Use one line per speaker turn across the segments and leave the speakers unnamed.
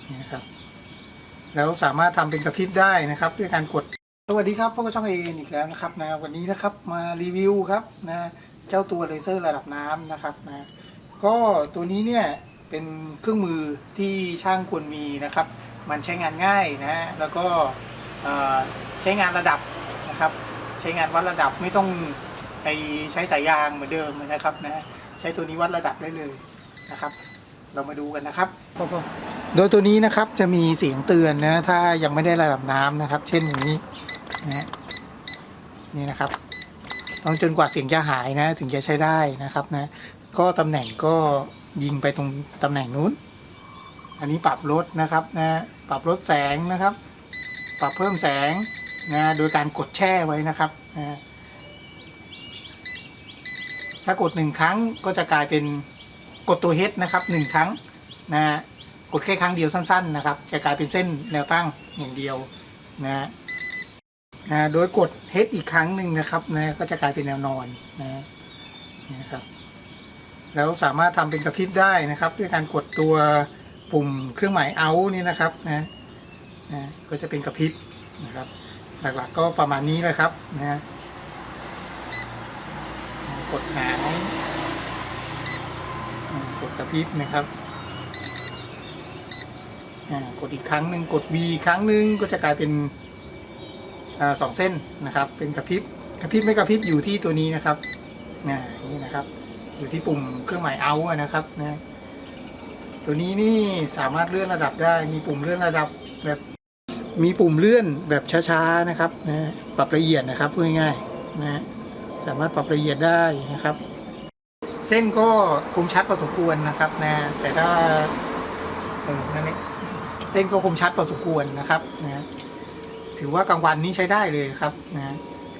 นี่นะครับแล้วสามารถทำเป็นกระพริบได้นะครับด้วยการกดสวัสดีครับพวกช่องเออีกแล้วนะครับวันนี้นะครับมารีวิวครับเจ้าตัวเลเซอร์ระดับน้ำนะครับก็ตัวนี้เนี่ยเป็นเครื่องมือที่ช่างควรมีนะครับมันใช้งานง่ายแล้วก็ใช้งานระดับนะครับใช้งานวัดระดับไม่ต้องไปใช้สายยางเหมือนเดิมนะครับใช้ตัวนี้วัดระดับได้เลยนะครับเรามาดูกันนะครับโดยตัวนี้นะครับจะมีเสียงเตือนถ้ายังไม่ได้ระดับน้ำนะครับเช่นอย่างนี้นี่นะครับต้องจนกว่าเสียงจะหายถึงจะใช้ได้นะครับก็ตำแหน่งก็ยิงไปตรงตำแหน่งนู้นอันนี้ปรับลดนะครับปรับลดแสงนะครับปรับเพิ่มแสงโดยการกดแช่ไว้นะครับถ้ากด1ครั้งก็จะกลายเป็นกดตัว H นะครับ1ครั้งกดแค่ครั้งเดียวสั้นๆนะครับจะกลายเป็นเส้นแนวตั้งอย่างเดียวโดยกด H อีกครั้งหนึ่งนะครับก็จะกลายเป็นแนวนอนนะครับแล้วสามารถทำเป็นกระพริบได้นะครับด้วยการกดตัวปุ่มเครื่องหมาย out นี่นะครับก็จะเป็นกระพริบนะครับหลักๆก็ประมาณนี้เลยครับกดหางกดกระพริบนะครับกดอีกครั้งหนึ่งกด V ครั้งหนึ่งก็จะกลายเป็น2 เส้นนะครับเป็นกระพริบไม่กระพริบอยู่ที่ตัวนี้นะครับนี่นะครับอยู่ที่ปุ่มเครื่องหมาย out นะครับตัวนี้นี่สามารถเลื่อนระดับได้มีปุ่มเลื่อนระดับแบบมีปุ่มเลื่อนแบบช้าๆนะครับปรับละเอียดนะครับพูดง่ายๆสามารถปรับละเอียดได้นะครับเส้นก็คมชัดพอสมควรนะครับแต่ถ้านั่นเองเส้นก็คมชัดพอสมควรนะครับถือว่ากลางวันนี้ใช้ได้เลยครับ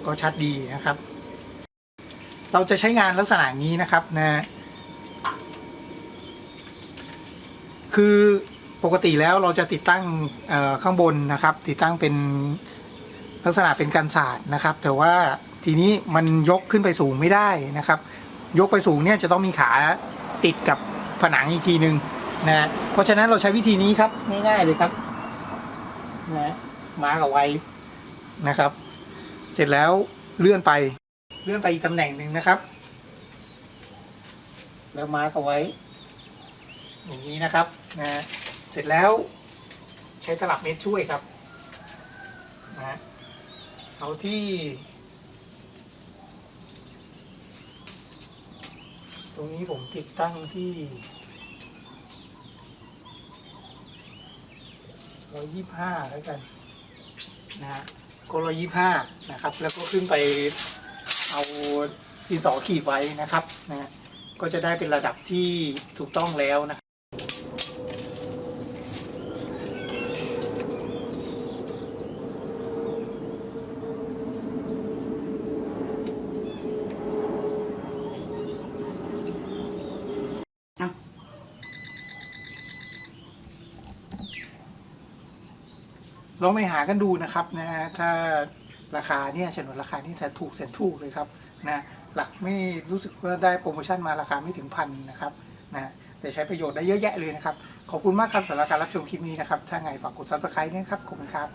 ก็ชัดดีนะครับเราจะใช้งานลักษณะนี้นะครับคือปกติแล้วเราจะติดตั้งข้างบนนะครับติดตั้งเป็นลักษณะเป็นกันศาสตร์นะครับแต่ว่าทีนี้มันยกขึ้นไปสูงไม่ได้นะครับยกไปสูงเนี่ยจะต้องมีขาติดกับผนังอีกทีนึงเพราะฉะนั้นเราใช้วิธีนี้ครับง่ายๆเลยครับมาร์กเอาไว้นะครับเสร็จแล้วเลื่อนไปอีกตำแหน่งหนึ่งนะครับแล้วมาร์กเอาไว้อย่างนี้นะครับเสร็จแล้วใช้ตลับเมตรช่วยครับเอาที่ตรงนี้ผมติดตั้งที่125แล้วกันก็125นะครับแล้วก็ขึ้นไปเอาดินสอขีดไว้นะครับก็จะได้เป็นระดับที่ถูกต้องแล้วนะลองไปหากันดูนะครับถ้าราคาเนี่ยฉนวนราคานี่จะถูกแสนถูกเลยครับหลักไม่รู้สึกว่าได้โปรโมชั่นมาราคาไม่ถึง1,000นะครับแต่ใช้ประโยชน์ได้เยอะแยะเลยนะครับขอบคุณมากครับสำหรับการรับชมคลิปนี้นะครับถ้าไงฝากกด Subscribe นะครับขอบคุณครับ